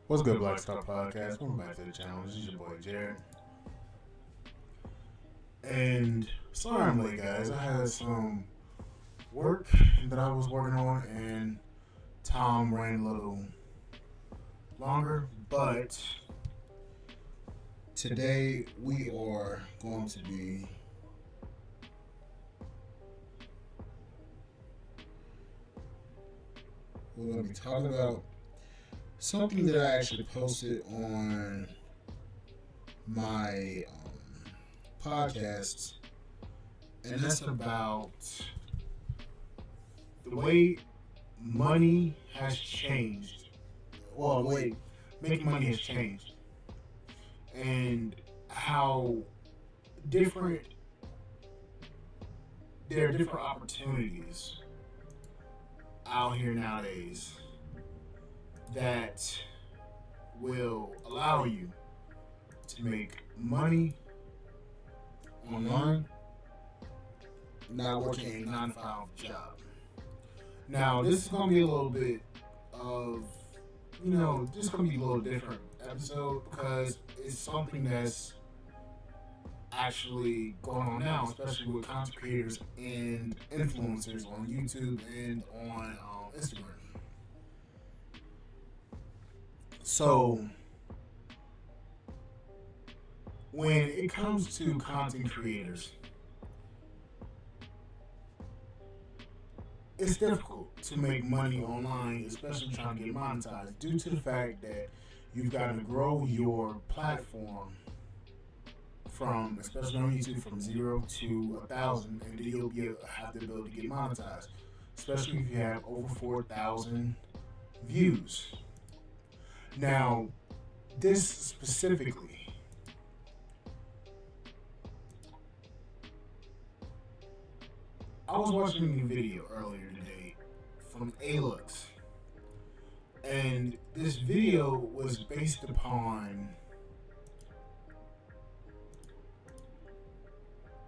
What's good, Black Star Podcast? Welcome back to the channel. This is your boy Jared. And sorry I'm late, guys. I had some work that I was working on, and time ran a little longer. But today we are going to be talking about something that I actually posted on my podcast, and that's about the way money has changed. Well, the way making money has changed, and how different there are different opportunities out here nowadays that will allow you to make money online, not working a 9 to 5 job. Now, this is going to be a little bit of, this is going to be a little different episode because it's something that's actually going on now, especially with content creators and influencers on YouTube and on Instagram. So, when it comes to content creators, it's difficult to make money online, especially trying to get monetized, due to the fact that you've got to grow your platform from, especially on YouTube, from 0 to 1,000, and then you'll have the ability to get monetized, especially if you have over 4,000 views. Now, this specifically, I was watching a video earlier today from Alux, and this video was based upon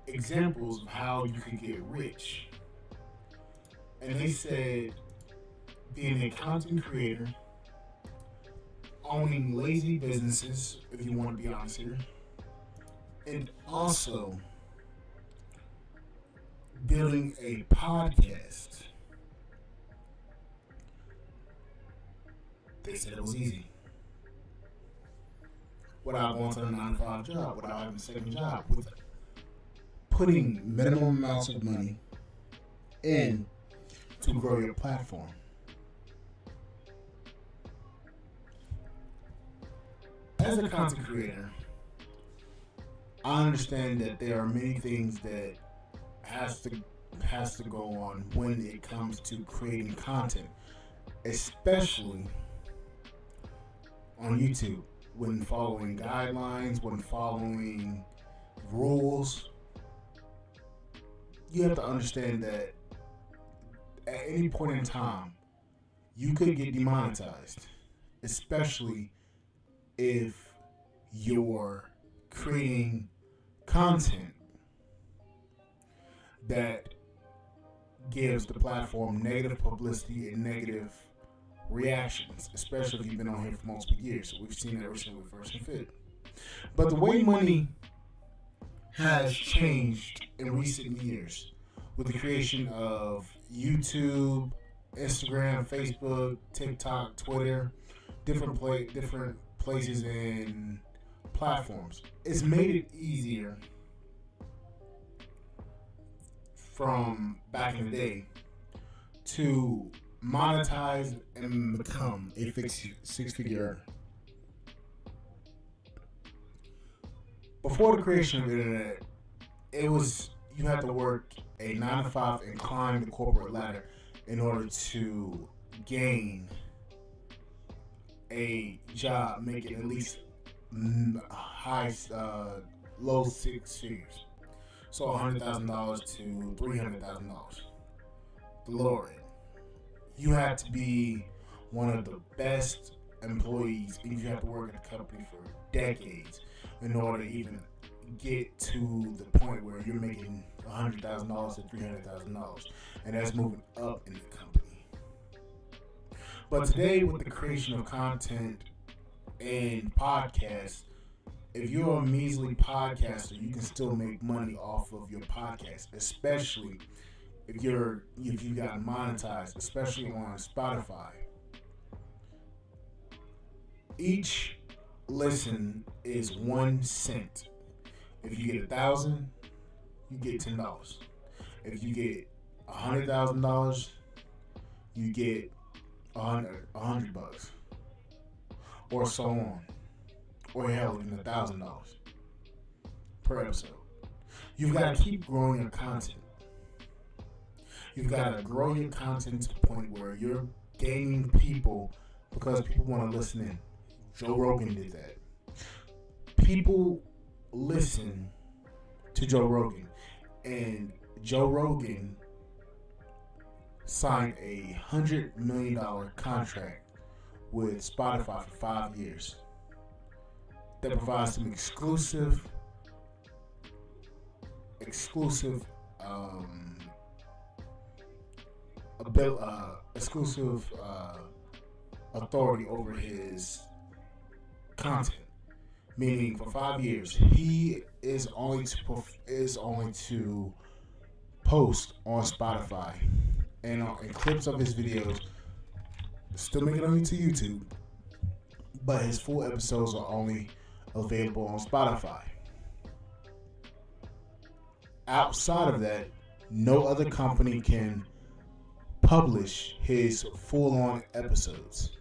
examples of how you can get rich. And they said being a content creator, owning lazy businesses, if you want to be honest here, and also building a podcast. They said it was easy, without going to a 9 to 5 job, without having a second job, with putting minimum amounts of money in to grow your platform. As a content creator, I understand that there are many things that has to go on when it comes to creating content, especially on YouTube, when following guidelines, when following rules. You have to understand that at any point in time, you could get demonetized, especially if you're creating content that gives the platform negative publicity and negative reactions, especially if you've been on here for multiple years. We've seen that recently with First and Fit. But the way money has changed in recent years with the creation of YouTube, Instagram, Facebook, TikTok, Twitter, different places and platforms, it's made it easier from back in the day to monetize and become a six-figure earner. Before the creation of the internet, it was you had to work a 9 to 5 and climb the corporate ladder in order to gain a job making at least low six figures. So $100,000 to $300,000. The lower end. You have to be one of the best employees, and you have to work at the company for decades in order to even get to the point where you're making $100,000 to $300,000, and that's moving up in the company. But today, with the creation of content and podcasts, if you're a measly podcaster, you can still make money off of your podcast, especially if you got monetized, especially on Spotify. Each listen is 1 cent. If you get 1,000, you get $10. If you get $100,000, you get $100, or so on, or hell, even $1,000 per episode. You've got to keep growing your content. You've got to grow your content to the point where you're gaining people because people want to listen in. Joe Rogan did that. People listen to Joe Rogan, and Joe Rogan signed a $100 million contract with Spotify for 5 years that provides some exclusive authority over his content. Meaning, for 5 years, he is only to post on Spotify and clips of his videos. Still make it only to YouTube, but his full episodes are only available on Spotify. Outside of that, no other company can publish his full-on episodes.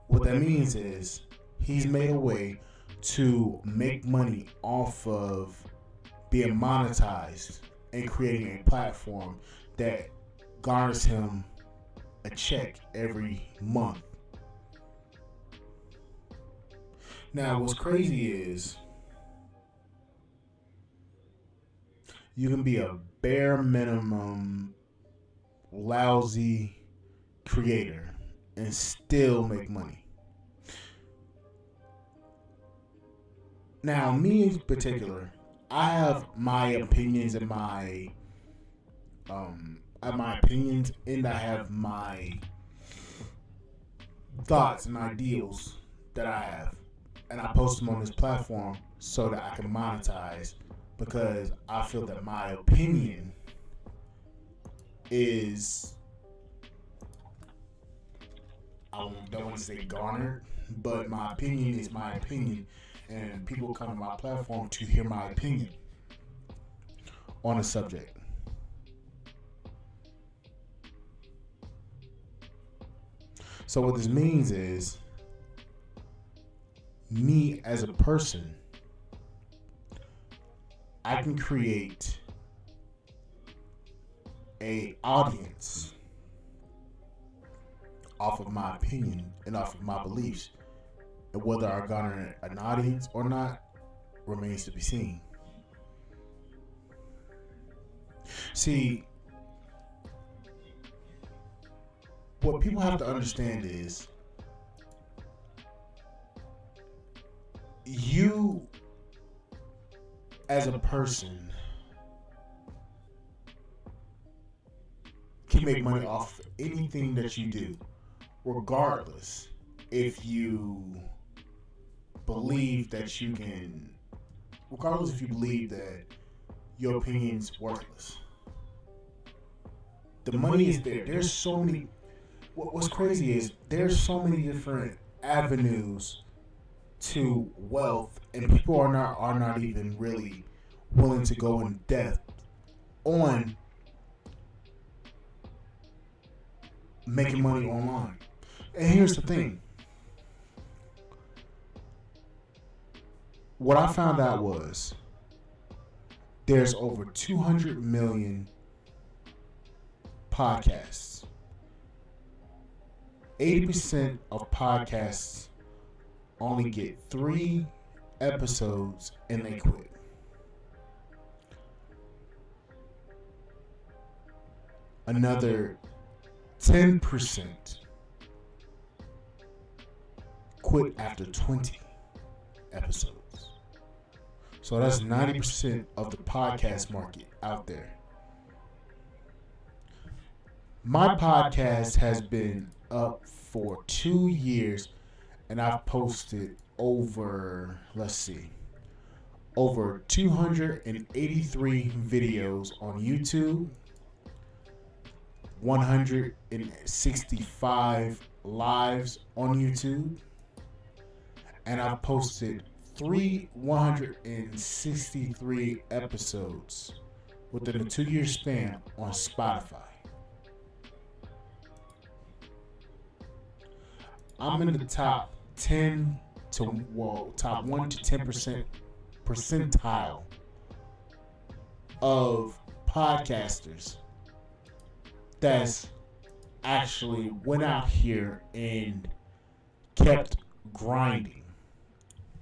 What that means is he's made a way to make money off of being monetized and creating a platform that garners him a check every month. Now, what's crazy is you can be a bare minimum lousy creator and still make money. Now, me in particular, I have my opinions and I have my thoughts and ideals that I have, and I post them on this platform so that I can monetize, because I feel that my opinion is, I don't want to say garnered, but my opinion is my opinion, and people come to my platform to hear my opinion on a subject. So what this means is, me as a person, I can create a audience off of my opinion and off of my beliefs. And whether I garner an audience or not remains to be seen. See, what people have to understand is, you as a person can make money off anything that you do, regardless if you believe that you can, regardless if you believe that your opinion's worthless. The money is there. There's so many. What's crazy is there's so many different avenues to wealth, and people are not even really willing to go in depth on making money online. And here's the thing. What I found out was there's over 200 million podcasts. 80% of podcasts only get 3 episodes and they quit. Another 10% quit after 20 episodes. So that's 90% of the podcast market out there. My podcast has been up for 2 years, and I've posted over 283 videos on YouTube, 165 lives on YouTube, and I've posted 163 episodes within a 2 year span on Spotify. I'm in the top 1 to 10% percentile of podcasters that's actually went out here and kept grinding.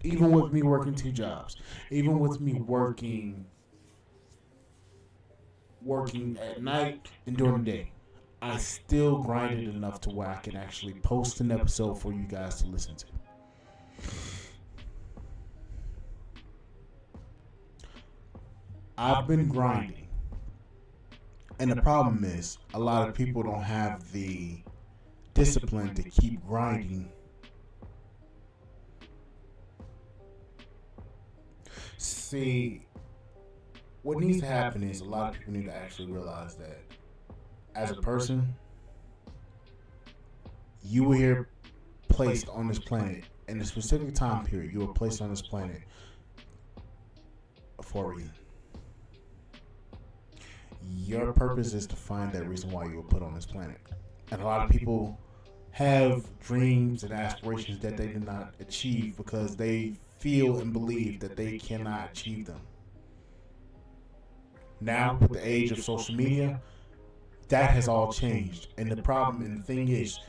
Even with me working 2 jobs, even with me working at night and during the day, I still grinded enough to where I can actually post an episode for you guys to listen to. I've been grinding. And the problem is, a lot of people don't have the discipline to keep grinding. See, what needs to happen is a lot of people need to actually realize that as a person, you were here placed on this planet in a specific time period. You were placed on this planet for a reason. Your purpose is to find that reason why you were put on this planet. And a lot of people have dreams and aspirations that they did not achieve because they feel and believe that they cannot achieve them. Now, with the age of social media, that has all changed. And the problem and the thing is,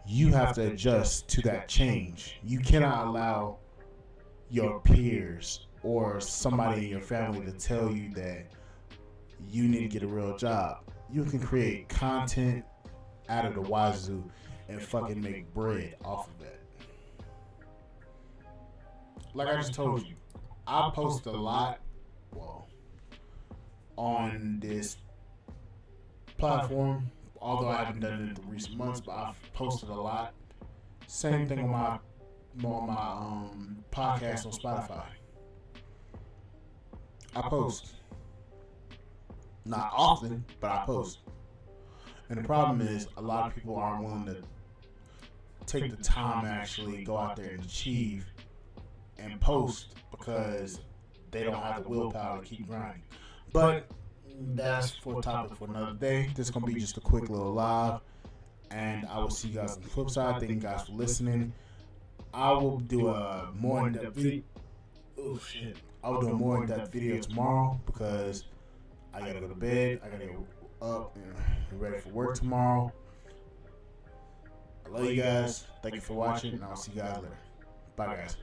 you have to adjust to that change. You cannot allow your peers or somebody in your family to tell you that you need to get a real job. You can create content out of the wazoo and fucking make bread off of it. Like I just told you, I post a lot, on this platform, although I haven't done it in the recent months, but I've posted a lot. Same thing on my podcast on Spotify. I post. Not often, but I post. And the problem is, a lot of people aren't willing to take the time to actually go out there and achieve and post because they don't have the willpower to keep grinding. But that's for a topic for another day. This is going to be just a quick little live. And I will see you guys on the flip side. Thank you guys for listening. I will do a more in-depth video. Oh, shit. I will do a more in-depth video tomorrow because I gotta go to bed. I gotta get up and be ready for work tomorrow. I love you guys. Thank you for watching, and I'll see you guys later. Bye, guys.